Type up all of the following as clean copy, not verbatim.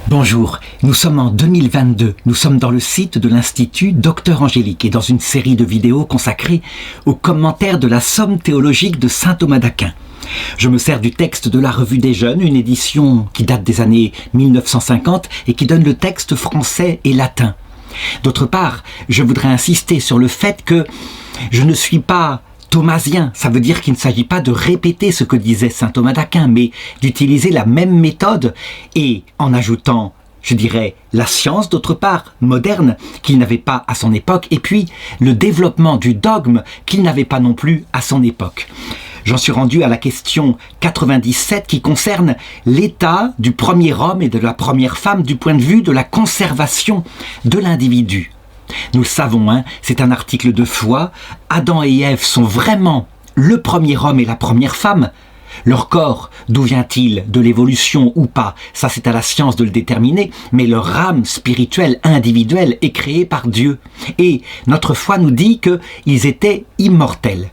Bonjour, nous sommes en 2022, nous sommes dans le site de l'Institut Docteur Angélique et dans une série de vidéos consacrées aux commentaires de la Somme théologique de saint Thomas d'Aquin. Je me sers du texte de la Revue des Jeunes, une édition qui date des années 1950 et qui donne le texte français et latin. D'autre part, je voudrais insister sur le fait que je ne suis pas thomasien, ça veut dire qu'il ne s'agit pas de répéter ce que disait saint Thomas d'Aquin, mais d'utiliser la même méthode et en ajoutant, je dirais, la science d'autre part, moderne, qu'il n'avait pas à son époque, et puis le développement du dogme qu'il n'avait pas non plus à son époque. J'en suis rendu à la question 97 qui concerne l'état du premier homme et de la première femme du point de vue de la conservation de l'individu. Nous le savons, c'est un article de foi. Adam et Ève sont vraiment le premier homme et la première femme. Leur corps, d'où vient-il? De l'évolution ou pas? Ça, c'est à la science de le déterminer. Mais leur âme spirituelle individuelle est créée par Dieu. Et notre foi nous dit qu'ils étaient immortels.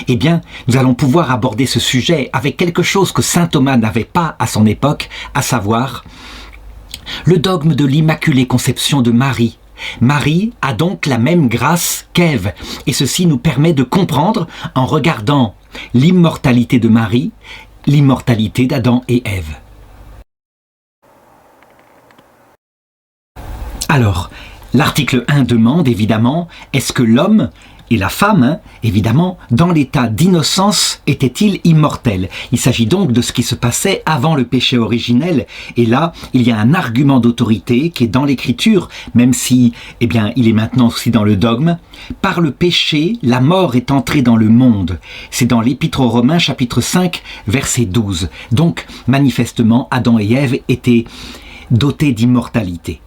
Eh bien, nous allons pouvoir aborder ce sujet avec quelque chose que saint Thomas n'avait pas à son époque, à savoir le dogme de l'Immaculée Conception de Marie. Marie a donc la même grâce qu'Ève, et ceci nous permet de comprendre, en regardant l'immortalité de Marie, l'immortalité d'Adam et Ève. Alors, l'article 1 demande évidemment, est-ce que l'homme et la femme, évidemment, dans l'état d'innocence, étaient-ils immortels? Il s'agit donc de ce qui se passait avant le péché originel. Et là, il y a un argument d'autorité qui est dans l'Écriture, même si, il est maintenant aussi dans le dogme. Par le péché, la mort est entrée dans le monde. C'est dans l'Épître aux Romains, chapitre 5, verset 12. Donc, manifestement, Adam et Ève étaient dotés d'immortalité.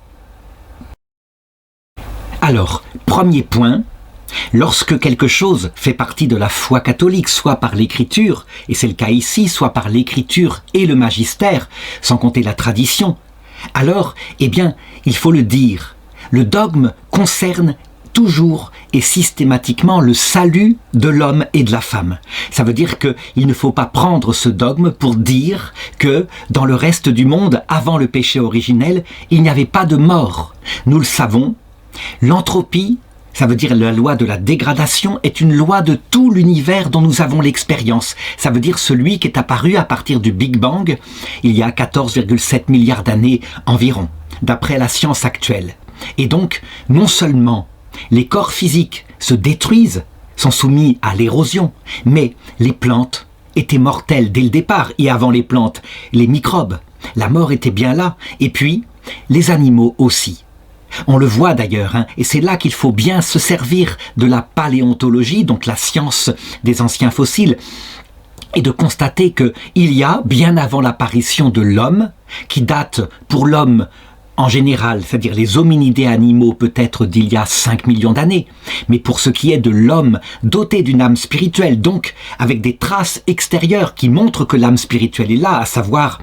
Alors, premier point, lorsque quelque chose fait partie de la foi catholique, soit par l'écriture, et c'est le cas ici, soit par l'écriture et le magistère, sans compter la tradition, alors, il faut le dire, le dogme concerne toujours et systématiquement le salut de l'homme et de la femme. Ça veut dire qu'il ne faut pas prendre ce dogme pour dire que dans le reste du monde, avant le péché originel, il n'y avait pas de mort. Nous le savons, l'entropie, ça veut dire la loi de la dégradation, est une loi de tout l'univers dont nous avons l'expérience. Ça veut dire celui qui est apparu à partir du Big Bang, il y a 14,7 milliards d'années environ, d'après la science actuelle. Et donc, non seulement les corps physiques se détruisent, sont soumis à l'érosion, mais les plantes étaient mortelles dès le départ, et avant les plantes, les microbes. La mort était bien là, et puis les animaux aussi. On le voit d'ailleurs, et c'est là qu'il faut bien se servir de la paléontologie, donc la science des anciens fossiles, et de constater qu'il y a, bien avant l'apparition de l'homme, qui date pour l'homme en général, c'est-à-dire les hominidés animaux peut-être d'il y a 5 millions d'années, mais pour ce qui est de l'homme doté d'une âme spirituelle, donc avec des traces extérieures qui montrent que l'âme spirituelle est là, à savoir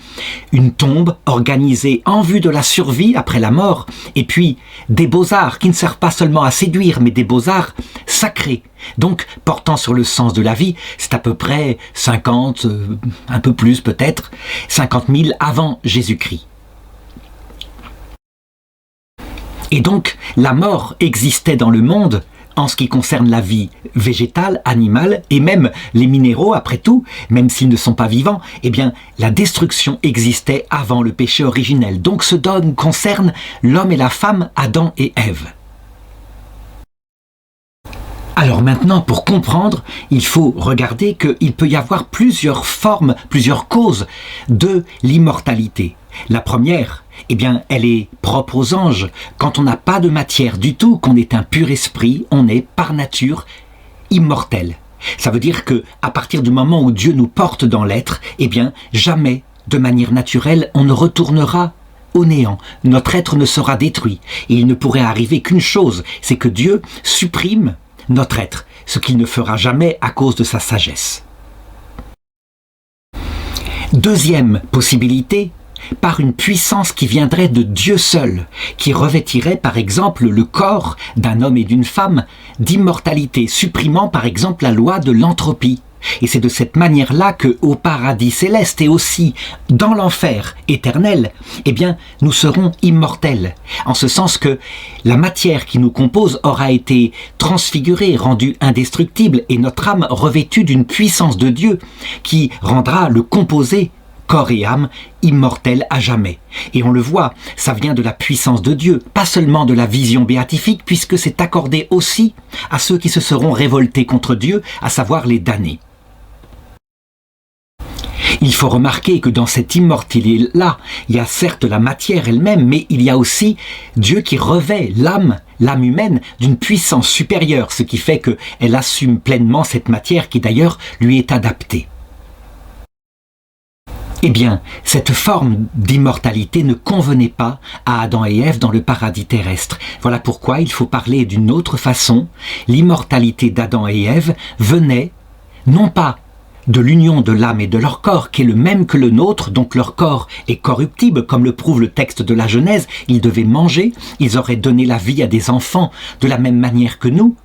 une tombe organisée en vue de la survie après la mort, et puis des beaux-arts qui ne servent pas seulement à séduire, mais des beaux-arts sacrés, donc portant sur le sens de la vie. C'est à peu près 50, un peu plus peut-être, 50 000 avant Jésus-Christ. Et donc, la mort existait dans le monde en ce qui concerne la vie végétale, animale, et même les minéraux, après tout, même s'ils ne sont pas vivants, la destruction existait avant le péché originel. Donc ce dogme concerne l'homme et la femme, Adam et Ève. Alors maintenant, pour comprendre, il faut regarder qu'il peut y avoir plusieurs formes, plusieurs causes de l'immortalité. La première, elle est propre aux anges. Quand on n'a pas de matière du tout, qu'on est un pur esprit, on est par nature immortel. Ça veut dire que à partir du moment où Dieu nous porte dans l'être, jamais, de manière naturelle, on ne retournera au néant. Notre être ne sera détruit. Et il ne pourrait arriver qu'une chose, c'est que Dieu supprime notre être, ce qu'il ne fera jamais à cause de sa sagesse. Deuxième possibilité, par une puissance qui viendrait de Dieu seul, qui revêtirait par exemple le corps d'un homme et d'une femme d'immortalité, supprimant par exemple la loi de l'entropie. Et c'est de cette manière-là que, au paradis céleste et aussi dans l'enfer éternel, eh bien, nous serons immortels. En ce sens que la matière qui nous compose aura été transfigurée, rendue indestructible, et notre âme revêtue d'une puissance de Dieu qui rendra le composé, corps et âme, immortel à jamais. Et on le voit, ça vient de la puissance de Dieu, pas seulement de la vision béatifique, puisque c'est accordé aussi à ceux qui se seront révoltés contre Dieu, à savoir les damnés. Il faut remarquer que dans cette immortalité-là, il y a certes la matière elle-même, mais il y a aussi Dieu qui revêt l'âme humaine, d'une puissance supérieure, ce qui fait qu'elle assume pleinement cette matière qui d'ailleurs lui est adaptée. Eh bien, cette forme d'immortalité ne convenait pas à Adam et Ève dans le paradis terrestre. Voilà pourquoi il faut parler d'une autre façon. L'immortalité d'Adam et Ève venait non pas de l'union de l'âme et de leur corps, qui est le même que le nôtre, donc leur corps est corruptible, comme le prouve le texte de la Genèse, ils devaient manger, ils auraient donné la vie à des enfants de la même manière que nous.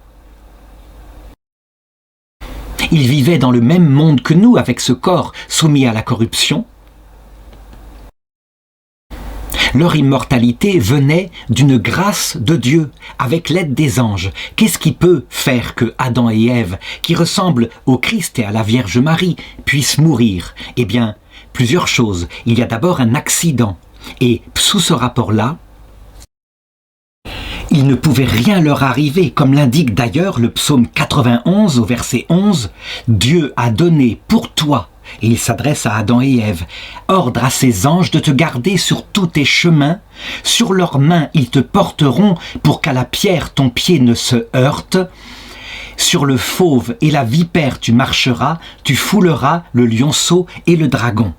Ils vivaient dans le même monde que nous, avec ce corps soumis à la corruption. Leur immortalité venait d'une grâce de Dieu, avec l'aide des anges. Qu'est-ce qui peut faire que Adam et Ève, qui ressemblent au Christ et à la Vierge Marie, puissent mourir? Eh bien, plusieurs choses. Il y a d'abord un accident. Et sous ce rapport-là, il ne pouvait rien leur arriver, comme l'indique d'ailleurs le psaume 91 au verset 11. « Dieu a donné pour toi » et il s'adresse à Adam et Ève, « ordre à ses anges de te garder sur tous tes chemins, sur leurs mains ils te porteront pour qu'à la pierre ton pied ne se heurte. Sur le fauve et la vipère tu marcheras, tu fouleras le lionceau et le dragon. »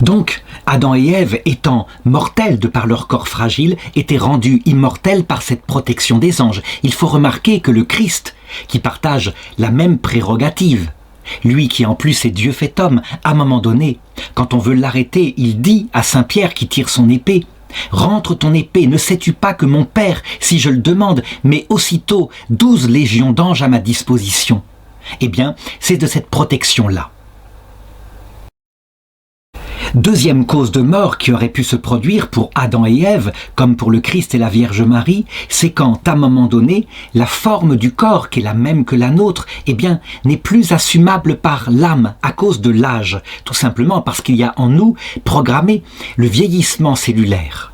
Donc, Adam et Ève, étant mortels de par leur corps fragile, étaient rendus immortels par cette protection des anges. Il faut remarquer que le Christ, qui partage la même prérogative, lui qui en plus est Dieu fait homme, à un moment donné, quand on veut l'arrêter, il dit à Saint Pierre qui tire son épée, « Rentre ton épée, ne sais-tu pas que mon Père, si je le demande, met aussitôt 12 légions d'anges à ma disposition ?» Eh bien, c'est de cette protection-là. Deuxième cause de mort qui aurait pu se produire pour Adam et Ève, comme pour le Christ et la Vierge Marie, c'est quand, à un moment donné, la forme du corps, qui est la même que la nôtre, eh bien, n'est plus assumable par l'âme à cause de l'âge, tout simplement parce qu'il y a en nous programmé le vieillissement cellulaire.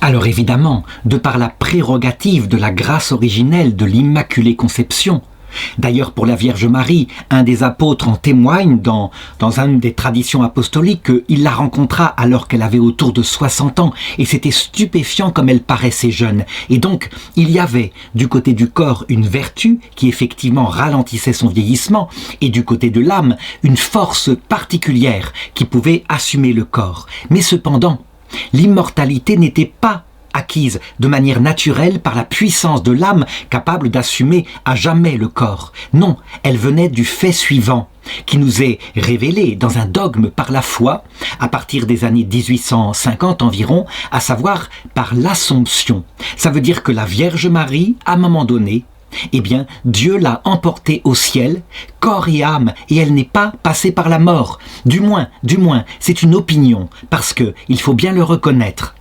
Alors évidemment, de par la prérogative de la grâce originelle de l'Immaculée Conception, d'ailleurs, pour la Vierge Marie, un des apôtres en témoigne dans une des traditions apostoliques qu'il la rencontra alors qu'elle avait autour de 60 ans et c'était stupéfiant comme elle paraissait jeune. Et donc, il y avait du côté du corps une vertu qui effectivement ralentissait son vieillissement et du côté de l'âme une force particulière qui pouvait assumer le corps. Mais cependant, l'immortalité n'était pas acquise de manière naturelle par la puissance de l'âme capable d'assumer à jamais le corps. Non, elle venait du fait suivant, qui nous est révélé dans un dogme par la foi, à partir des années 1850 environ, à savoir par l'Assomption. Ça veut dire que la Vierge Marie, à un moment donné, eh bien, Dieu l'a emportée au ciel, corps et âme, et elle n'est pas passée par la mort. Du moins, c'est une opinion, parce que, il faut bien le reconnaître,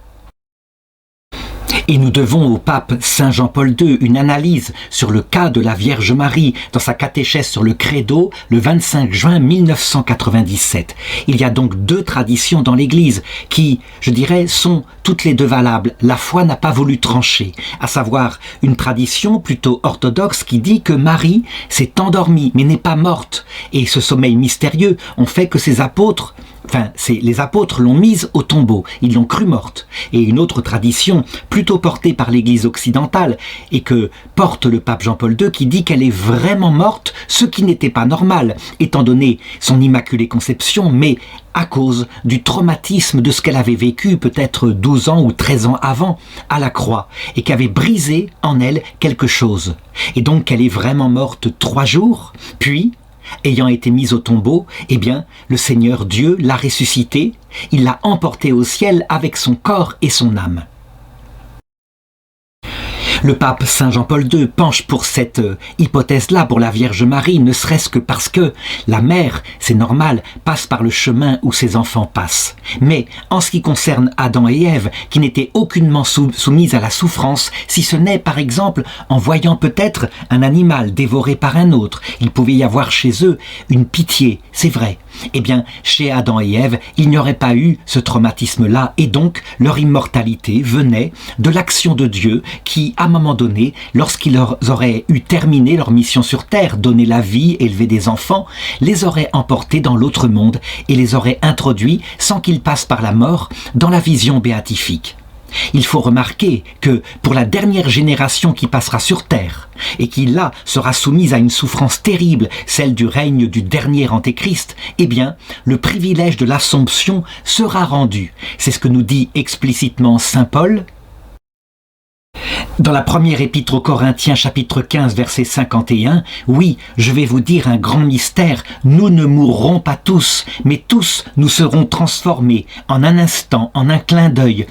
et nous devons au pape Saint Jean-Paul II une analyse sur le cas de la Vierge Marie dans sa catéchèse sur le Credo le 25 juin 1997. Il y a donc deux traditions dans l'Église qui, je dirais, sont toutes les deux valables. La foi n'a pas voulu trancher, à savoir une tradition plutôt orthodoxe qui dit que Marie s'est endormie mais n'est pas morte. Et ce sommeil mystérieux ont fait que ses apôtres, les apôtres l'ont mise au tombeau, ils l'ont crue morte. Et une autre tradition, plutôt portée par l'Église occidentale, et que porte le pape Jean-Paul II, qui dit qu'elle est vraiment morte, ce qui n'était pas normal, étant donné son Immaculée Conception, mais à cause du traumatisme de ce qu'elle avait vécu peut-être 12 ans ou 13 ans avant, à la croix, et qui avait brisé en elle quelque chose. Et donc qu'elle est vraiment morte 3 jours, puis, ayant été mise au tombeau, eh bien, le Seigneur Dieu l'a ressuscitée, il l'a emportée au ciel avec son corps et son âme. Le pape Saint Jean-Paul II penche pour cette hypothèse-là, pour la Vierge Marie, ne serait-ce que parce que la mère, c'est normal, passe par le chemin où ses enfants passent. Mais en ce qui concerne Adam et Ève, qui n'étaient aucunement soumises à la souffrance, si ce n'est par exemple en voyant peut-être un animal dévoré par un autre, il pouvait y avoir chez eux une pitié, c'est vrai. Eh bien, chez Adam et Ève, il n'y aurait pas eu ce traumatisme-là, et donc leur immortalité venait de l'action de Dieu qui, à un moment donné, lorsqu'ils auraient eu terminé leur mission sur Terre, donner la vie, élever des enfants, les aurait emportés dans l'autre monde et les aurait introduits, sans qu'ils passent par la mort, dans la vision béatifique. Il faut remarquer que pour la dernière génération qui passera sur Terre et qui là sera soumise à une souffrance terrible, celle du règne du dernier Antéchrist, eh bien le privilège de l'Assomption sera rendu. C'est ce que nous dit explicitement saint Paul dans la première épître aux Corinthiens, chapitre 15, verset 51, « Oui, je vais vous dire un grand mystère, nous ne mourrons pas tous, mais tous nous serons transformés en un instant, en un clin d'œil,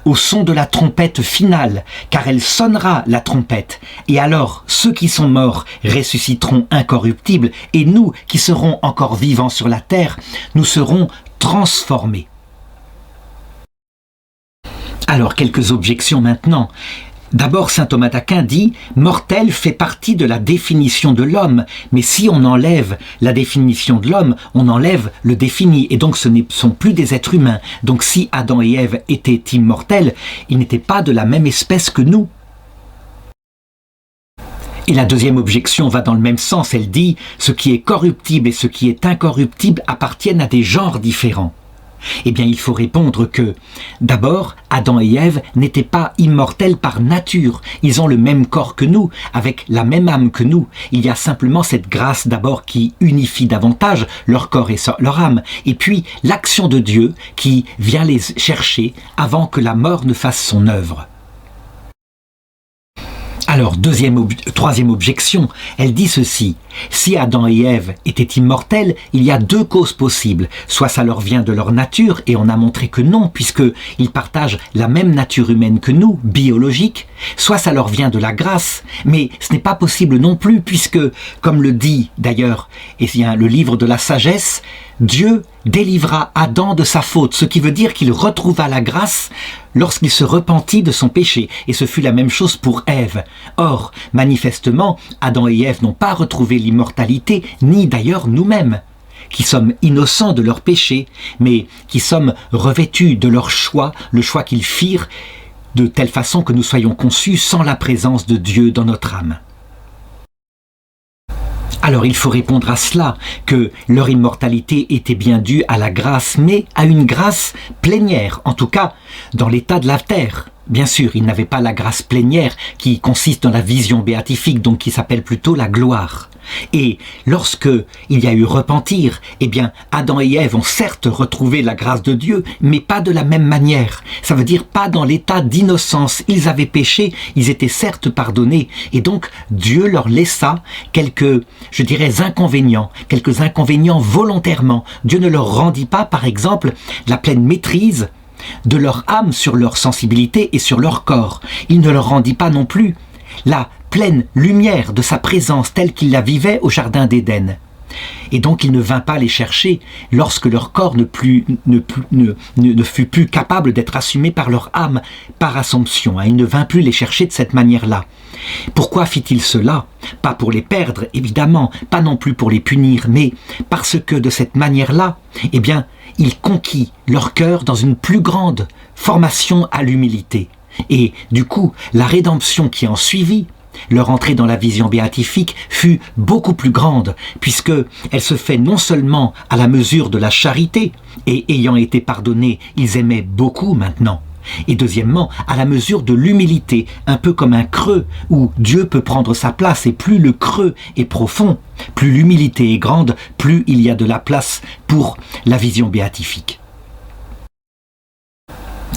au son de la trompette finale, car elle sonnera la trompette. Et alors, ceux qui sont morts ressusciteront incorruptibles, et nous qui serons encore vivants sur la terre, nous serons transformés. » Alors, quelques objections maintenant. D'abord, saint Thomas d'Aquin dit « mortel fait partie de la définition de l'homme, mais si on enlève la définition de l'homme, on enlève le défini, et donc ce ne sont plus des êtres humains. Donc si Adam et Ève étaient immortels, ils n'étaient pas de la même espèce que nous. » Et la deuxième objection va dans le même sens, elle dit « ce qui est corruptible et ce qui est incorruptible appartiennent à des genres différents. » Eh bien, il faut répondre que, d'abord, Adam et Ève n'étaient pas immortels par nature. Ils ont le même corps que nous, avec la même âme que nous. Il y a simplement cette grâce d'abord qui unifie davantage leur corps et leur âme. Et puis, l'action de Dieu qui vient les chercher avant que la mort ne fasse son œuvre. Alors, troisième objection, elle dit ceci. Si Adam et Ève étaient immortels, il y a deux causes possibles. Soit ça leur vient de leur nature, et on a montré que non, puisqu'ils partagent la même nature humaine que nous, biologique. Soit ça leur vient de la grâce, mais ce n'est pas possible non plus, puisque, comme le dit d'ailleurs le livre de la sagesse, Dieu délivra Adam de sa faute, ce qui veut dire qu'il retrouva la grâce lorsqu'il se repentit de son péché. Et ce fut la même chose pour Ève. Or, manifestement, Adam et Ève n'ont pas retrouvé l'immortalité, ni d'ailleurs nous-mêmes, qui sommes innocents de leur péché, mais qui sommes revêtus de leur choix, le choix qu'ils firent, de telle façon que nous soyons conçus sans la présence de Dieu dans notre âme. Alors il faut répondre à cela, que leur immortalité était bien due à la grâce, mais à une grâce plénière, en tout cas dans l'état de la terre. Bien sûr, ils n'avaient pas la grâce plénière qui consiste dans la vision béatifique, donc qui s'appelle plutôt la gloire. Et lorsque il y a eu repentir, eh bien Adam et Ève ont certes retrouvé la grâce de Dieu, mais pas de la même manière. Ça veut dire pas dans l'état d'innocence. Ils avaient péché, ils étaient certes pardonnés, et donc Dieu leur laissa quelques inconvénients volontairement. Dieu ne leur rendit pas, par exemple, la pleine maîtrise de leur âme sur leur sensibilité et sur leur corps. Il ne leur rendit pas non plus la pleine lumière de sa présence telle qu'il la vivait au jardin d'Éden. Et donc il ne vint pas les chercher lorsque leur corps ne fut plus capable d'être assumé par leur âme par Assomption. Il ne vint plus les chercher de cette manière-là. Pourquoi fit-il cela? Pas pour les perdre, évidemment, pas non plus pour les punir, mais parce que de cette manière-là, eh bien, il conquit leur cœur dans une plus grande formation à l'humilité. Et du coup, la rédemption qui en suivit, leur entrée dans la vision béatifique, fut beaucoup plus grande, puisque elle se fait non seulement à la mesure de la charité, et ayant été pardonnés, ils aimaient beaucoup maintenant, et deuxièmement, à la mesure de l'humilité, un peu comme un creux où Dieu peut prendre sa place, et plus le creux est profond, plus l'humilité est grande, plus il y a de la place pour la vision béatifique.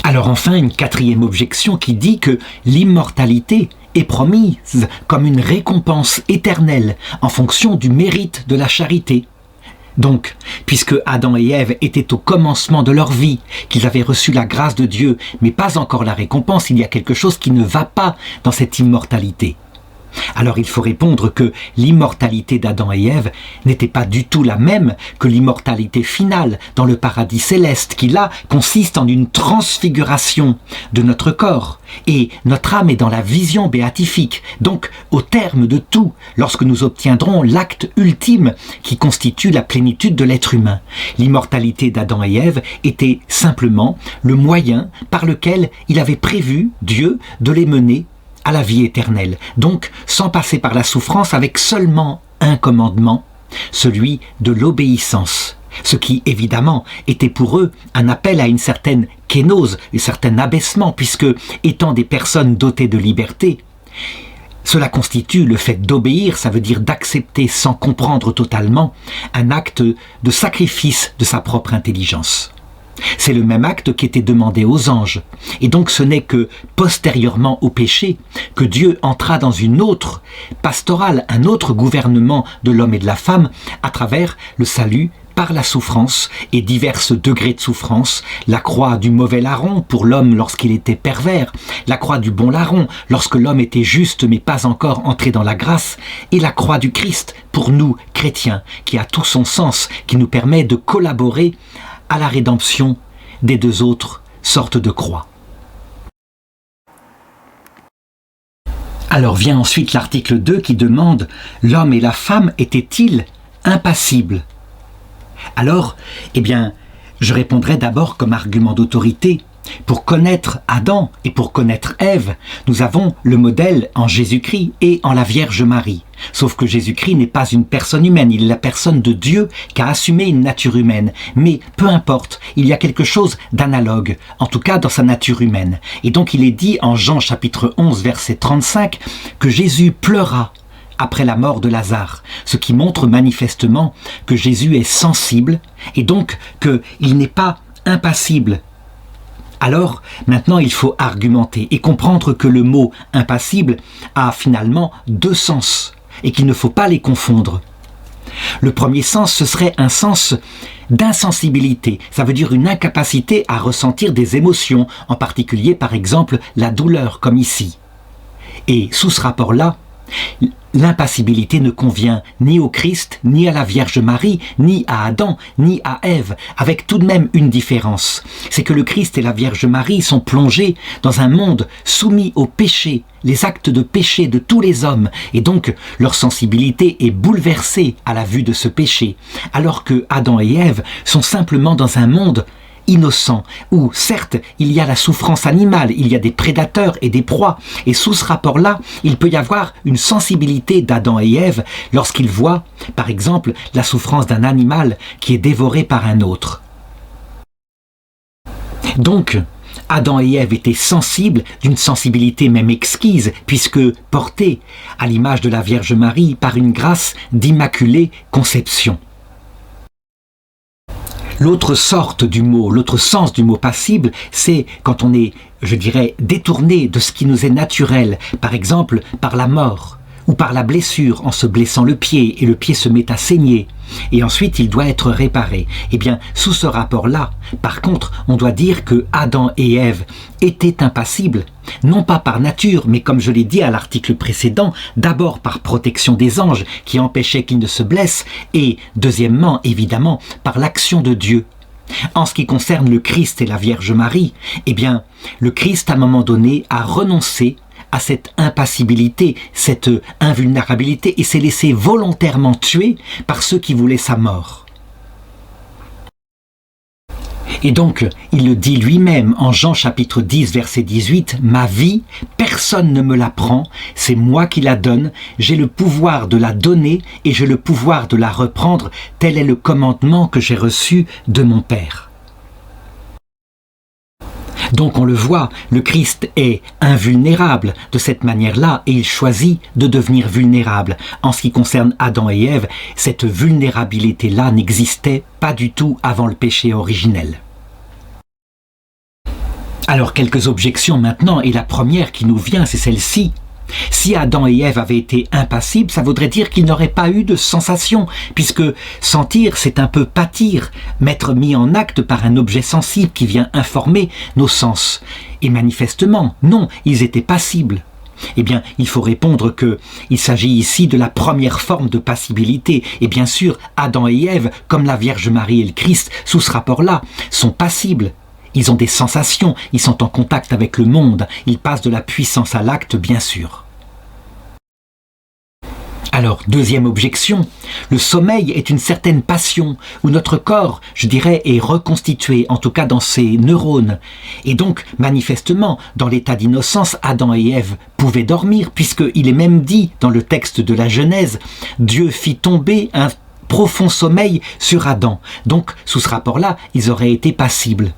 Alors enfin, une quatrième objection qui dit que l'immortalité est promise comme une récompense éternelle en fonction du mérite de la charité. Donc, puisque Adam et Ève étaient au commencement de leur vie, qu'ils avaient reçu la grâce de Dieu, mais pas encore la récompense, il y a quelque chose qui ne va pas dans cette immortalité. Alors il faut répondre que l'immortalité d'Adam et Ève n'était pas du tout la même que l'immortalité finale dans le paradis céleste, qui là consiste en une transfiguration de notre corps. Et notre âme est dans la vision béatifique. Donc au terme de tout, lorsque nous obtiendrons l'acte ultime qui constitue la plénitude de l'être humain, l'immortalité d'Adam et Ève était simplement le moyen par lequel il avait prévu, Dieu, de les mener à la vie éternelle, donc sans passer par la souffrance, avec seulement un commandement, celui de l'obéissance, ce qui évidemment était pour eux un appel à une certaine kénose, un certain abaissement, puisque étant des personnes dotées de liberté, cela constitue le fait d'obéir, ça veut dire d'accepter sans comprendre totalement un acte de sacrifice de sa propre intelligence. C'est le même acte qui était demandé aux anges. Et donc ce n'est que postérieurement au péché que Dieu entra dans une autre pastorale, un autre gouvernement de l'homme et de la femme à travers le salut par la souffrance et divers degrés de souffrance, la croix du mauvais larron pour l'homme lorsqu'il était pervers, la croix du bon larron lorsque l'homme était juste mais pas encore entré dans la grâce, et la croix du Christ pour nous, chrétiens, qui a tout son sens, qui nous permet de collaborer à la rédemption des deux autres sortes de croix. Alors vient ensuite l'article 2 qui demande « L'homme et la femme étaient-ils impassibles ?» Alors, je répondrai d'abord comme argument d'autorité. Pour connaître Adam et pour connaître Ève, nous avons le modèle en Jésus-Christ et en la Vierge Marie. Sauf que Jésus-Christ n'est pas une personne humaine, il est la personne de Dieu qui a assumé une nature humaine. Mais peu importe, il y a quelque chose d'analogue, en tout cas dans sa nature humaine. Et donc il est dit en Jean chapitre 11 verset 35 que Jésus pleura après la mort de Lazare, ce qui montre manifestement que Jésus est sensible et donc qu'il n'est pas impassible. Alors, maintenant, il faut argumenter et comprendre que le mot « impassible » a finalement deux sens et qu'il ne faut pas les confondre. Le premier sens, ce serait un sens d'insensibilité. Ça veut dire une incapacité à ressentir des émotions, en particulier, par exemple, la douleur, comme ici. Et sous ce rapport-là, l'impassibilité ne convient ni au Christ, ni à la Vierge Marie, ni à Adam, ni à Ève, avec tout de même une différence. C'est que le Christ et la Vierge Marie sont plongés dans un monde soumis au péché, les actes de péché de tous les hommes, et donc leur sensibilité est bouleversée à la vue de ce péché, alors que Adam et Ève sont simplement dans un monde innocent, où certes il y a la souffrance animale, il y a des prédateurs et des proies, et sous ce rapport-là, il peut y avoir une sensibilité d'Adam et Ève lorsqu'ils voient, par exemple, la souffrance d'un animal qui est dévoré par un autre. Donc, Adam et Ève étaient sensibles, d'une sensibilité même exquise, puisque portés à l'image de la Vierge Marie par une grâce d'immaculée conception. L'autre sorte du mot, l'autre sens du mot passible, c'est quand on est, je dirais, détourné de ce qui nous est naturel, par exemple par la mort ou par la blessure en se blessant le pied et le pied se met à saigner et ensuite il doit être réparé. Eh bien, sous ce rapport-là, par contre, on doit dire que Adam et Ève étaient impassibles, non pas par nature, mais comme je l'ai dit à l'article précédent, d'abord par protection des anges qui empêchaient qu'ils ne se blessent et deuxièmement, évidemment, par l'action de Dieu. En ce qui concerne le Christ et la Vierge Marie, eh bien, le Christ à un moment donné a renoncé à cette impassibilité, cette invulnérabilité et s'est laissé volontairement tuer par ceux qui voulaient sa mort. Et donc, il le dit lui-même en Jean chapitre 10, verset 18, « Ma vie, personne ne me la prend, c'est moi qui la donne, j'ai le pouvoir de la donner et j'ai le pouvoir de la reprendre, tel est le commandement que j'ai reçu de mon Père. » Donc on le voit, le Christ est invulnérable de cette manière-là et il choisit de devenir vulnérable. En ce qui concerne Adam et Ève, cette vulnérabilité-là n'existait pas du tout avant le péché originel. Alors quelques objections maintenant, et la première qui nous vient, c'est celle-ci. Si Adam et Ève avaient été impassibles, ça voudrait dire qu'ils n'auraient pas eu de sensation, puisque sentir, c'est un peu pâtir, m'être mis en acte par un objet sensible qui vient informer nos sens. Et manifestement, non, ils étaient passibles. Eh bien, il faut répondre qu'il s'agit ici de la première forme de passibilité. Et bien sûr, Adam et Ève, comme la Vierge Marie et le Christ, sous ce rapport-là, sont passibles. Ils ont des sensations, ils sont en contact avec le monde, ils passent de la puissance à l'acte, bien sûr. Alors, deuxième objection, le sommeil est une certaine passion, où notre corps, je dirais, est reconstitué, en tout cas dans ses neurones. Et donc, manifestement, dans l'état d'innocence, Adam et Ève pouvaient dormir, puisqu'il est même dit dans le texte de la Genèse, Dieu fit tomber un profond sommeil sur Adam. Donc, sous ce rapport-là, ils auraient été passibles.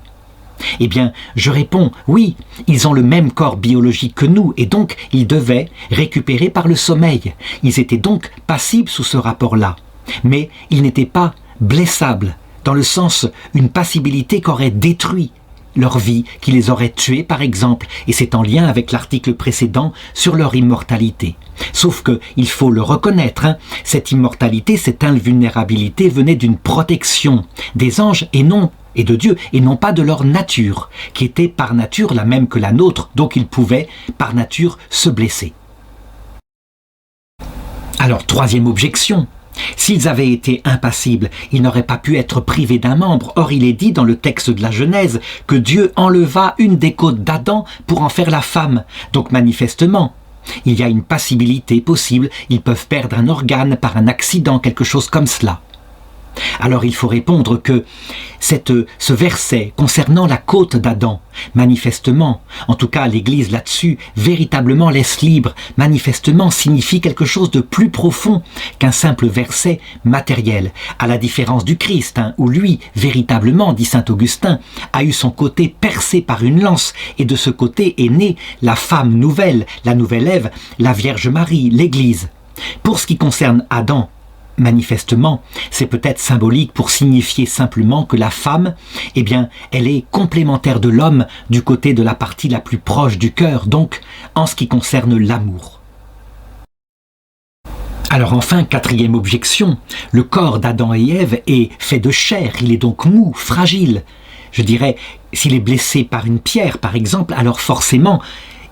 Eh bien, je réponds, oui, ils ont le même corps biologique que nous et donc ils devaient récupérer par le sommeil. Ils étaient donc passibles sous ce rapport-là. Mais ils n'étaient pas blessables, dans le sens une passibilité qu'aurait détruit leur vie, qui les aurait tués par exemple, et c'est en lien avec l'article précédent sur leur immortalité. Sauf que, il faut le reconnaître, cette immortalité, cette invulnérabilité venait d'une protection des anges et de Dieu, et non pas de leur nature, qui était par nature la même que la nôtre, donc ils pouvaient, par nature, se blesser. Alors, troisième objection, s'ils avaient été impassibles, ils n'auraient pas pu être privés d'un membre. Or, il est dit dans le texte de la Genèse que Dieu enleva une des côtes d'Adam pour en faire la femme. Donc, manifestement, il y a une passibilité possible, ils peuvent perdre un organe par un accident, quelque chose comme cela. Alors il faut répondre que ce verset concernant la côte d'Adam, manifestement, en tout cas l'Église là-dessus, véritablement laisse libre, manifestement signifie quelque chose de plus profond qu'un simple verset matériel, à la différence du Christ, où lui, véritablement, dit saint Augustin, a eu son côté percé par une lance, et de ce côté est née la femme nouvelle, la nouvelle Ève, la Vierge Marie, l'Église. Pour ce qui concerne Adam, manifestement, c'est peut-être symbolique pour signifier simplement que la femme, eh bien, elle est complémentaire de l'homme du côté de la partie la plus proche du cœur, donc en ce qui concerne l'amour. Alors enfin, quatrième objection, le corps d'Adam et Ève est fait de chair, il est donc mou, fragile. Je dirais, s'il est blessé par une pierre, par exemple, alors forcément,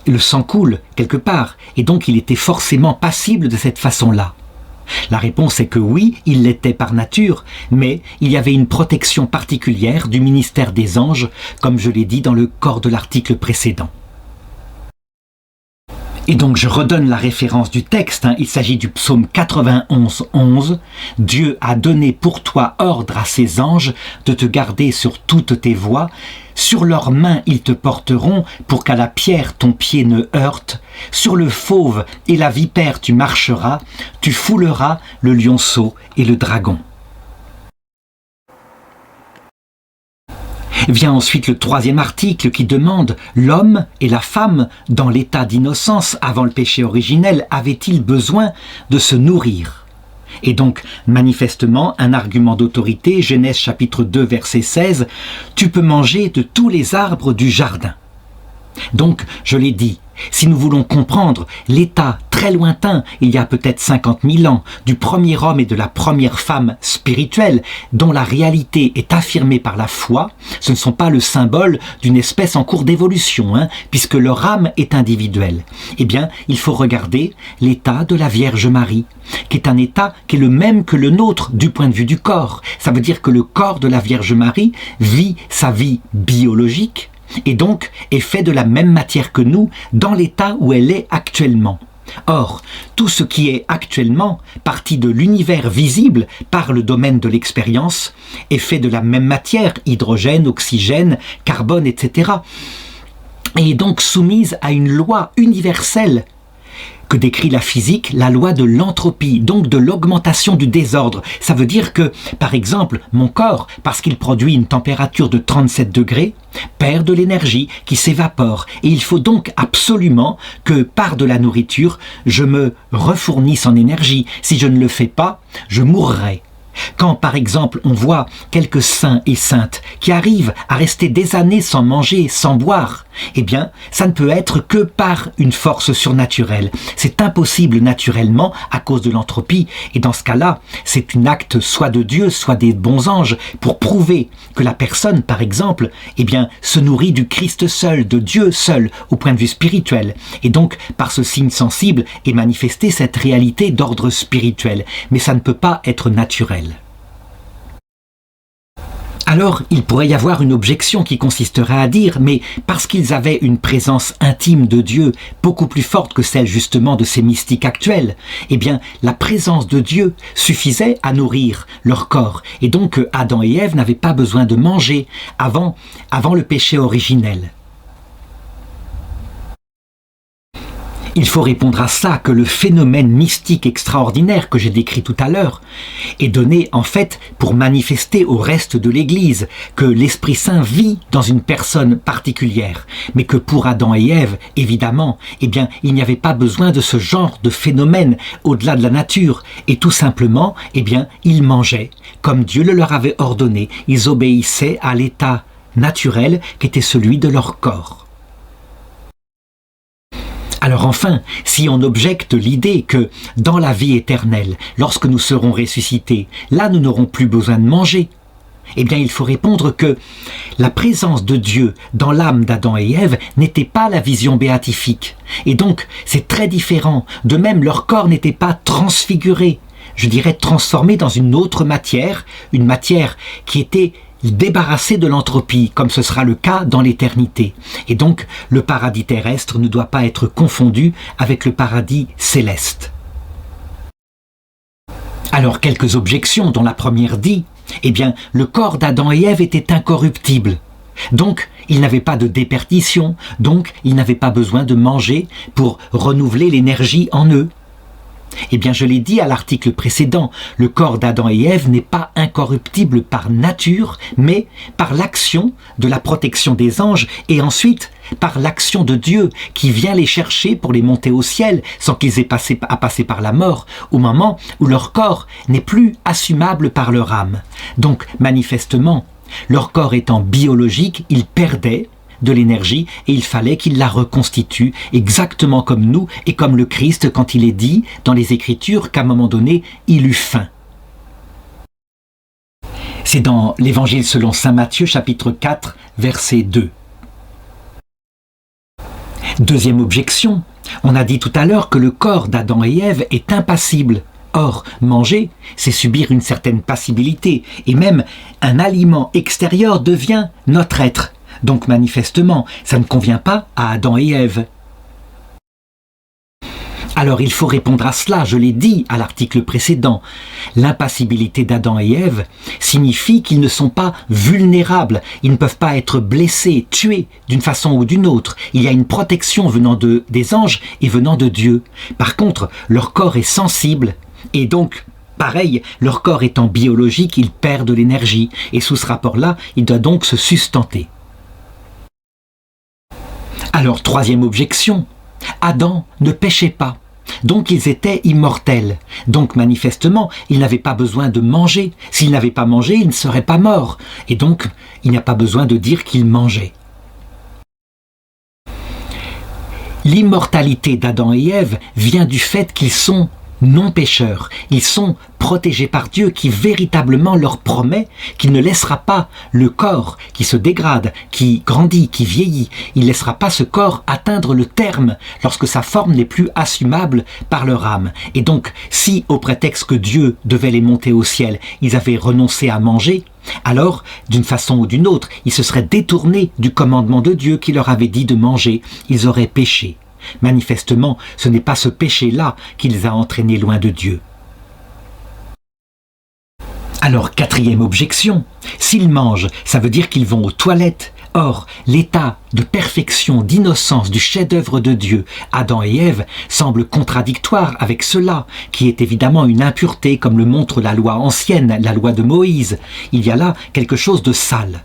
le sang coule quelque part, et donc il était forcément passible de cette façon-là. La réponse est que oui, il l'était par nature, mais il y avait une protection particulière du ministère des anges, comme je l'ai dit dans le corps de l'article précédent. Et donc je redonne la référence du texte, il s'agit du psaume 91, 11. « Dieu a donné pour toi ordre à ses anges de te garder sur toutes tes voies. Sur leurs mains ils te porteront pour qu'à la pierre ton pied ne heurte. Sur le fauve et la vipère tu marcheras, tu fouleras le lionceau et le dragon. » Vient ensuite le troisième article qui demande « L'homme et la femme, dans l'état d'innocence avant le péché originel, avaient-ils besoin de se nourrir ?» Et donc, manifestement, un argument d'autorité, Genèse chapitre 2, verset 16, « Tu peux manger de tous les arbres du jardin. » Donc, je l'ai dit, si nous voulons comprendre l'état très lointain, il y a peut-être 50 000 ans, du premier homme et de la première femme spirituelle, dont la réalité est affirmée par la foi, ce ne sont pas le symbole d'une espèce en cours d'évolution, puisque leur âme est individuelle. Eh bien, il faut regarder l'état de la Vierge Marie, qui est un état qui est le même que le nôtre du point de vue du corps. Ça veut dire que le corps de la Vierge Marie vit sa vie biologique, et donc est fait de la même matière que nous dans l'état où elle est actuellement. Or, tout ce qui est actuellement parti de l'univers visible par le domaine de l'expérience est fait de la même matière, hydrogène, oxygène, carbone, etc. Et est donc soumise à une loi universelle que décrit la physique, la loi de l'entropie, donc de l'augmentation du désordre. Ça veut dire que, par exemple, mon corps, parce qu'il produit une température de 37 degrés, perd de l'énergie qui s'évapore. Et il faut donc absolument que, par de la nourriture, je me refournisse en énergie. Si je ne le fais pas, je mourrai. Quand, par exemple, on voit quelques saints et saintes qui arrivent à rester des années sans manger, sans boire, eh bien, ça ne peut être que par une force surnaturelle. C'est impossible naturellement à cause de l'entropie. Et dans ce cas-là, c'est un acte soit de Dieu, soit des bons anges pour prouver que la personne, par exemple, eh bien, se nourrit du Christ seul, de Dieu seul, au point de vue spirituel. Et donc, par ce signe sensible, est manifestée cette réalité d'ordre spirituel. Mais ça ne peut pas être naturel. Alors, il pourrait y avoir une objection qui consisterait à dire, mais parce qu'ils avaient une présence intime de Dieu beaucoup plus forte que celle justement de ces mystiques actuels, eh bien, la présence de Dieu suffisait à nourrir leur corps, et donc Adam et Ève n'avaient pas besoin de manger avant le péché originel. Il faut répondre à ça que le phénomène mystique extraordinaire que j'ai décrit tout à l'heure est donné en fait pour manifester au reste de l'Église que l'Esprit Saint vit dans une personne particulière, mais que pour Adam et Ève, évidemment, eh bien, il n'y avait pas besoin de ce genre de phénomène au-delà de la nature, et tout simplement, eh bien, ils mangeaient comme Dieu le leur avait ordonné, ils obéissaient à l'état naturel qui était celui de leur corps. Alors enfin, si on objecte l'idée que dans la vie éternelle, lorsque nous serons ressuscités, là nous n'aurons plus besoin de manger, eh bien il faut répondre que la présence de Dieu dans l'âme d'Adam et Ève n'était pas la vision béatifique. Et donc c'est très différent. De même, leur corps n'était pas transfiguré, je dirais transformé dans une autre matière, une matière qui était débarrassé de l'entropie, comme ce sera le cas dans l'éternité. Et donc, le paradis terrestre ne doit pas être confondu avec le paradis céleste. Alors, quelques objections, dont la première dit, eh bien, le corps d'Adam et Ève était incorruptible. Donc, ils n'avaient pas de déperdition, donc ils n'avaient pas besoin de manger pour renouveler l'énergie en eux. Eh bien, je l'ai dit à l'article précédent, le corps d'Adam et Ève n'est pas incorruptible par nature, mais par l'action de la protection des anges et ensuite par l'action de Dieu qui vient les chercher pour les monter au ciel sans qu'ils aient à passer par la mort, au moment où leur corps n'est plus assumable par leur âme. Donc, manifestement, leur corps étant biologique, ils perdaient de l'énergie et il fallait qu'il la reconstitue exactement comme nous et comme le Christ quand il est dit dans les Écritures qu'à un moment donné, il eut faim. C'est dans l'Évangile selon saint Matthieu, chapitre 4, verset 2. Deuxième objection, on a dit tout à l'heure que le corps d'Adam et Ève est impassible. Or, manger, c'est subir une certaine passibilité et même un aliment extérieur devient notre être. Donc manifestement, ça ne convient pas à Adam et Ève. Alors il faut répondre à cela, je l'ai dit à l'article précédent. L'impassibilité d'Adam et Ève signifie qu'ils ne sont pas vulnérables, ils ne peuvent pas être blessés, tués d'une façon ou d'une autre. Il y a une protection venant des anges et venant de Dieu. Par contre, leur corps est sensible et donc, pareil, leur corps étant biologique, ils perdent de l'énergie et sous ce rapport-là, il doit donc se sustenter. Alors, troisième objection, Adam ne péchait pas, donc ils étaient immortels. Donc manifestement, ils n'avaient pas besoin de manger. S'ils n'avaient pas mangé, ils ne seraient pas morts. Et donc, il n'y a pas besoin de dire qu'ils mangeaient. L'immortalité d'Adam et Ève vient du fait qu'ils sont non pécheurs. Ils sont protégés par Dieu qui véritablement leur promet qu'il ne laissera pas le corps qui se dégrade, qui grandit, qui vieillit. Il ne laissera pas ce corps atteindre le terme lorsque sa forme n'est plus assumable par leur âme. Et donc, si au prétexte que Dieu devait les monter au ciel, ils avaient renoncé à manger, alors, d'une façon ou d'une autre, ils se seraient détournés du commandement de Dieu qui leur avait dit de manger. Ils auraient péché. Manifestement, ce n'est pas ce péché-là qui les a entraînés loin de Dieu. Alors, quatrième objection, s'ils mangent, ça veut dire qu'ils vont aux toilettes. Or, l'état de perfection, d'innocence du chef-d'œuvre de Dieu, Adam et Ève, semble contradictoire avec cela, qui est évidemment une impureté, comme le montre la loi ancienne, la loi de Moïse. Il y a là quelque chose de sale.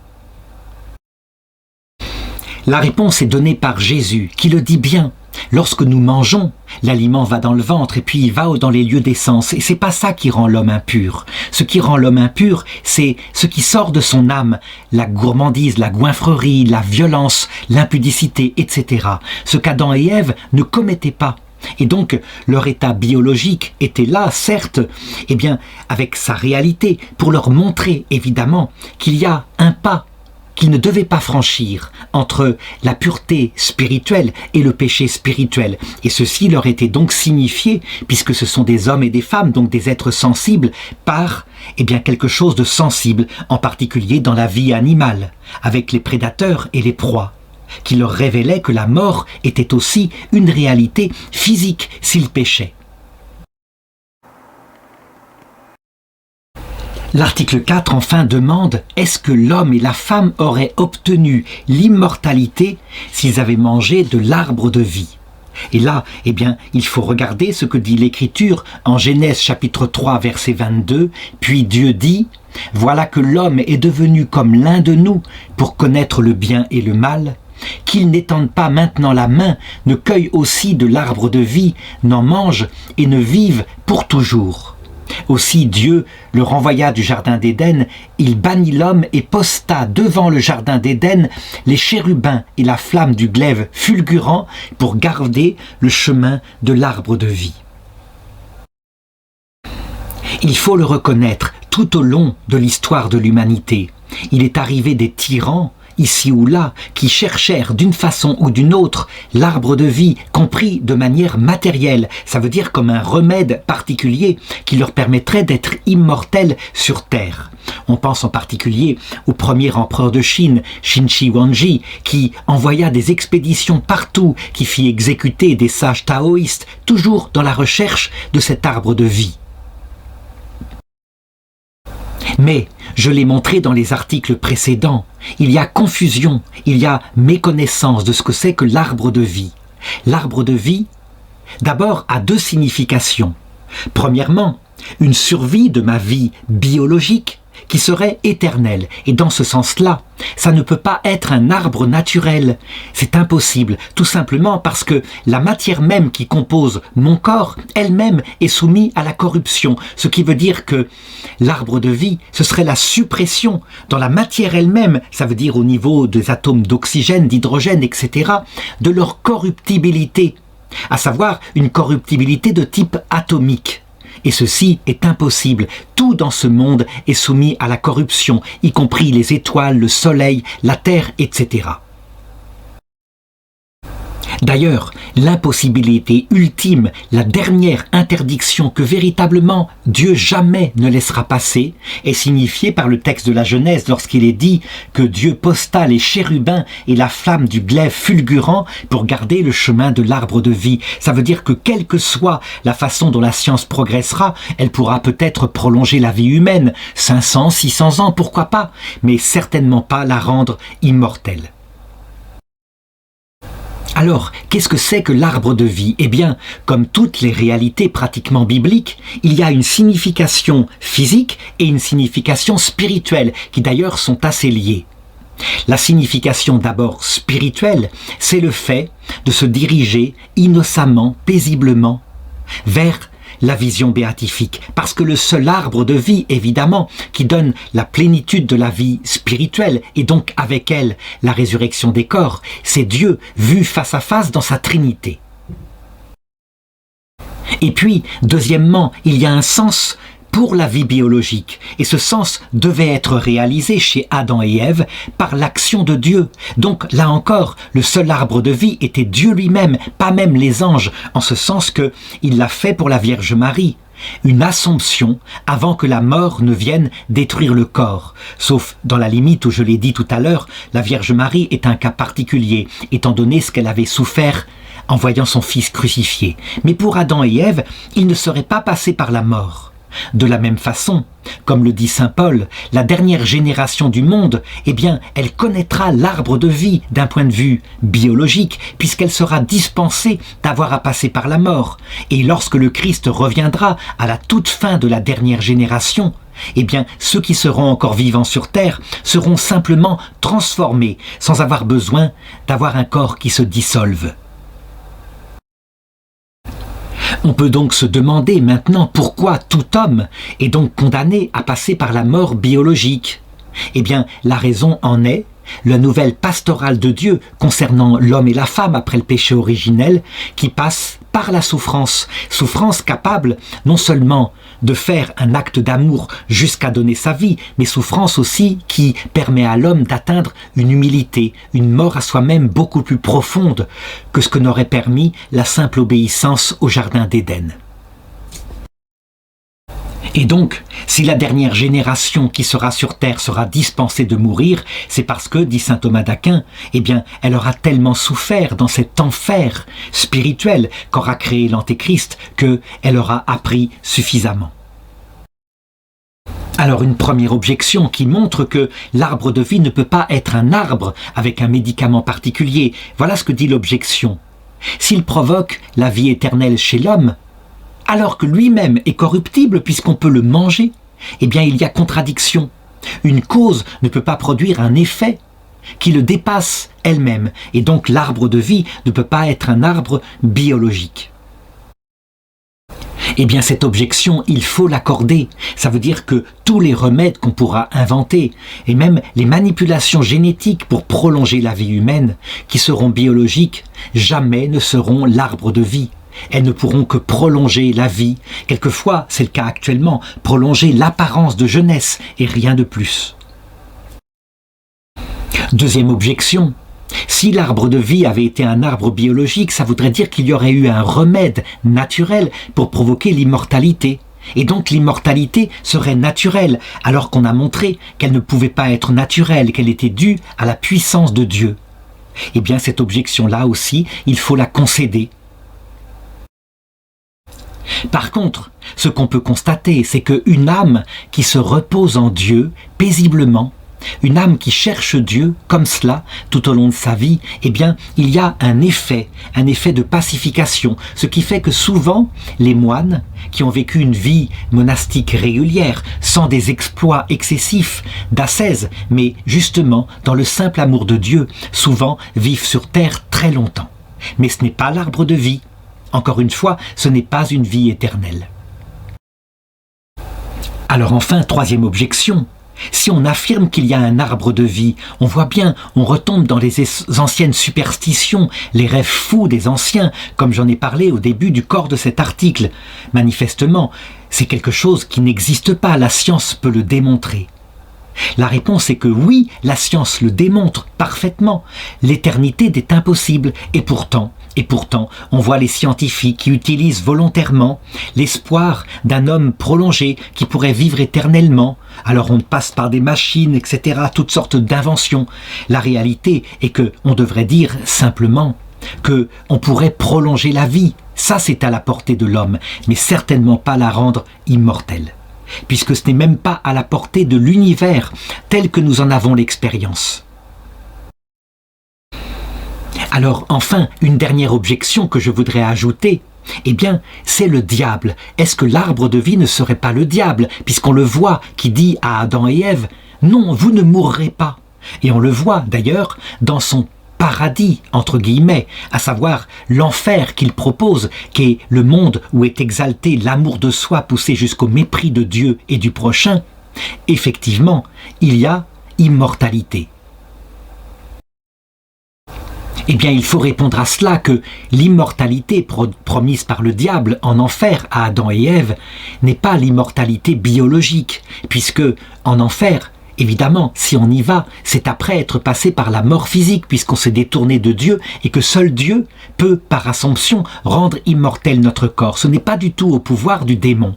La réponse est donnée par Jésus, qui le dit bien. lorsque nous mangeons, l'aliment va dans le ventre et puis il va dans les lieux d'essence. Et c'est pas ça qui rend l'homme impur. Ce qui rend l'homme impur, c'est ce qui sort de son âme, la gourmandise, la goinfrerie, la violence, l'impudicité, etc. Ce qu'Adam et Ève ne commettaient pas. Et donc, leur état biologique était là, certes, eh bien, avec sa réalité, pour leur montrer, évidemment, qu'il y a un pas qu'ils ne devaient pas franchir entre la pureté spirituelle et le péché spirituel. Et ceci leur était donc signifié, puisque ce sont des hommes et des femmes, donc des êtres sensibles, par eh bien, quelque chose de sensible, en particulier dans la vie animale, avec les prédateurs et les proies, qui leur révélait que la mort était aussi une réalité physique s'ils péchaient. L'article 4, enfin, demande « Est-ce que l'homme et la femme auraient obtenu l'immortalité s'ils avaient mangé de l'arbre de vie ?» Et là, eh bien, il faut regarder ce que dit l'Écriture en Genèse chapitre 3, verset 22. « Puis Dieu dit « Voilà que l'homme est devenu comme l'un de nous pour connaître le bien et le mal. » Qu'il n'étende pas maintenant la main, ne cueille aussi de l'arbre de vie, n'en mange et ne vive pour toujours. Aussi Dieu le renvoya du jardin d'Éden, il bannit l'homme et posta devant le jardin d'Éden les chérubins et la flamme du glaive fulgurant pour garder le chemin de l'arbre de vie. Il faut le reconnaître, tout au long de l'histoire de l'humanité, il est arrivé des tyrans, ici ou là, qui cherchèrent d'une façon ou d'une autre l'arbre de vie, compris de manière matérielle. Ça veut dire comme un remède particulier qui leur permettrait d'être immortels sur terre. On pense en particulier au premier empereur de Chine, Qin Shi Huangdi, qui envoya des expéditions partout, qui fit exécuter des sages taoïstes, toujours dans la recherche de cet arbre de vie. Mais, je l'ai montré dans les articles précédents, il y a confusion, il y a méconnaissance de ce que c'est que l'arbre de vie. L'arbre de vie, d'abord, a deux significations. Premièrement, une survie de ma vie biologique qui serait éternelle. Et dans ce sens-là, ça ne peut pas être un arbre naturel. C'est impossible, tout simplement parce que la matière même qui compose mon corps, elle-même est soumise à la corruption. Ce qui veut dire que l'arbre de vie, ce serait la suppression dans la matière elle-même, ça veut dire au niveau des atomes d'oxygène, d'hydrogène, etc., de leur corruptibilité, à savoir une corruptibilité de type atomique. Et ceci est impossible. Tout dans ce monde est soumis à la corruption, y compris les étoiles, le soleil, la terre, etc. D'ailleurs, l'impossibilité ultime, la dernière interdiction que véritablement Dieu jamais ne laissera passer, est signifiée par le texte de la Genèse lorsqu'il est dit que Dieu posta les chérubins et la flamme du glaive fulgurant pour garder le chemin de l'arbre de vie. Ça veut dire que quelle que soit la façon dont la science progressera, elle pourra peut-être prolonger la vie humaine, 500, 600 ans, pourquoi pas, mais certainement pas la rendre immortelle. Alors, qu'est-ce que c'est que l'arbre de vie ? Eh bien, comme toutes les réalités pratiquement bibliques, il y a une signification physique et une signification spirituelle, qui d'ailleurs sont assez liées. La signification d'abord spirituelle, c'est le fait de se diriger innocemment, paisiblement, vers la vision béatifique, parce que le seul arbre de vie, évidemment, qui donne la plénitude de la vie spirituelle, et donc avec elle la résurrection des corps, c'est Dieu vu face à face dans sa Trinité. Et puis, deuxièmement, il y a un sens pour la vie biologique, et ce sens devait être réalisé chez Adam et Ève par l'action de Dieu. Donc là encore, le seul arbre de vie était Dieu lui-même, pas même les anges, en ce sens que il l'a fait pour la Vierge Marie. Une assomption avant que la mort ne vienne détruire le corps. Sauf dans la limite où je l'ai dit tout à l'heure, la Vierge Marie est un cas particulier, étant donné ce qu'elle avait souffert en voyant son fils crucifié. Mais pour Adam et Ève, il ne serait pas passé par la mort. De la même façon, comme le dit saint Paul, la dernière génération du monde, eh bien, elle connaîtra l'arbre de vie d'un point de vue biologique, puisqu'elle sera dispensée d'avoir à passer par la mort. Et lorsque le Christ reviendra à la toute fin de la dernière génération, eh bien, ceux qui seront encore vivants sur terre seront simplement transformés, sans avoir besoin d'avoir un corps qui se dissolve. On peut donc se demander maintenant pourquoi tout homme est donc condamné à passer par la mort biologique. Eh bien, la raison en est la nouvelle pastorale de Dieu concernant l'homme et la femme après le péché originel qui passe par la souffrance. Souffrance capable non seulement de faire un acte d'amour jusqu'à donner sa vie, mais souffrance aussi qui permet à l'homme d'atteindre une humilité, une mort à soi-même beaucoup plus profonde que ce que n'aurait permis la simple obéissance au jardin d'Éden. Et donc, si la dernière génération qui sera sur terre sera dispensée de mourir, c'est parce que, dit saint Thomas d'Aquin, eh bien, elle aura tellement souffert dans cet enfer spirituel qu'aura créé l'Antéchrist qu'elle aura appris suffisamment. Alors une première objection qui montre que l'arbre de vie ne peut pas être un arbre avec un médicament particulier. Voilà ce que dit l'objection. S'il provoque la vie éternelle chez l'homme, alors que lui-même est corruptible puisqu'on peut le manger, eh bien il y a contradiction. Une cause ne peut pas produire un effet qui le dépasse elle-même, et donc l'arbre de vie ne peut pas être un arbre biologique. Eh bien cette objection, il faut l'accorder. Ça veut dire que tous les remèdes qu'on pourra inventer, et même les manipulations génétiques pour prolonger la vie humaine, qui seront biologiques, jamais ne seront l'arbre de vie. Elles ne pourront que prolonger la vie, quelquefois, c'est le cas actuellement, prolonger l'apparence de jeunesse et rien de plus. Deuxième objection, si l'arbre de vie avait été un arbre biologique, ça voudrait dire qu'il y aurait eu un remède naturel pour provoquer l'immortalité. Et donc l'immortalité serait naturelle, alors qu'on a montré qu'elle ne pouvait pas être naturelle, qu'elle était due à la puissance de Dieu. Eh bien cette objection-là aussi, il faut la concéder. Par contre, ce qu'on peut constater, c'est qu'une âme qui se repose en Dieu paisiblement, une âme qui cherche Dieu comme cela tout au long de sa vie, eh bien, il y a un effet de pacification, ce qui fait que souvent, les moines qui ont vécu une vie monastique régulière, sans des exploits excessifs d'ascèse, mais justement dans le simple amour de Dieu, souvent vivent sur terre très longtemps. Mais ce n'est pas l'arbre de vie. Encore une fois, ce n'est pas une vie éternelle. Alors enfin, troisième objection, si on affirme qu'il y a un arbre de vie, on voit bien, on retombe dans les anciennes superstitions, les rêves fous des anciens, comme j'en ai parlé au début du corps de cet article. Manifestement, c'est quelque chose qui n'existe pas, la science peut le démontrer. La réponse est que oui, la science le démontre parfaitement. L'éternité est impossible, et pourtant, on voit les scientifiques qui utilisent volontairement l'espoir d'un homme prolongé qui pourrait vivre éternellement. Alors on passe par des machines, etc., toutes sortes d'inventions. La réalité est que on devrait dire simplement que on pourrait prolonger la vie. Ça, c'est à la portée de l'homme, mais certainement pas la rendre immortelle, puisque ce n'est même pas à la portée de l'univers tel que nous en avons l'expérience. Alors enfin, une dernière objection que je voudrais ajouter, eh bien, c'est le diable. Est-ce que l'arbre de vie ne serait pas le diable, puisqu'on le voit qui dit à Adam et Ève « Non, vous ne mourrez pas ». Et on le voit d'ailleurs dans son paradis, entre guillemets, à savoir l'enfer qu'il propose, qui est le monde où est exalté l'amour de soi poussé jusqu'au mépris de Dieu et du prochain. Effectivement, il y a immortalité. Eh bien, il faut répondre à cela que l'immortalité promise par le diable en enfer à Adam et Ève n'est pas l'immortalité biologique, puisque en enfer, évidemment, si on y va, c'est après être passé par la mort physique, puisqu'on s'est détourné de Dieu et que seul Dieu peut, par assomption, rendre immortel notre corps. Ce n'est pas du tout au pouvoir du démon.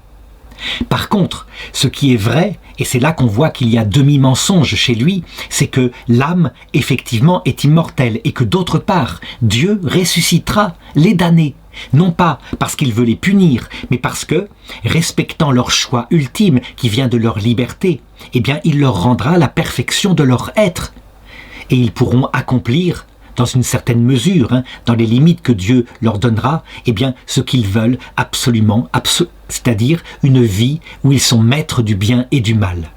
Par contre, ce qui est vrai, et c'est là qu'on voit qu'il y a demi-mensonge chez lui, c'est que l'âme, effectivement, est immortelle et que d'autre part, Dieu ressuscitera les damnés. Non pas parce qu'il veut les punir, mais parce que, respectant leur choix ultime qui vient de leur liberté, eh bien, il leur rendra la perfection de leur être. Et ils pourront accomplir, dans une certaine mesure, dans les limites que Dieu leur donnera, eh bien, ce qu'ils veulent absolument, c'est-à-dire une vie où ils sont maîtres du bien et du mal.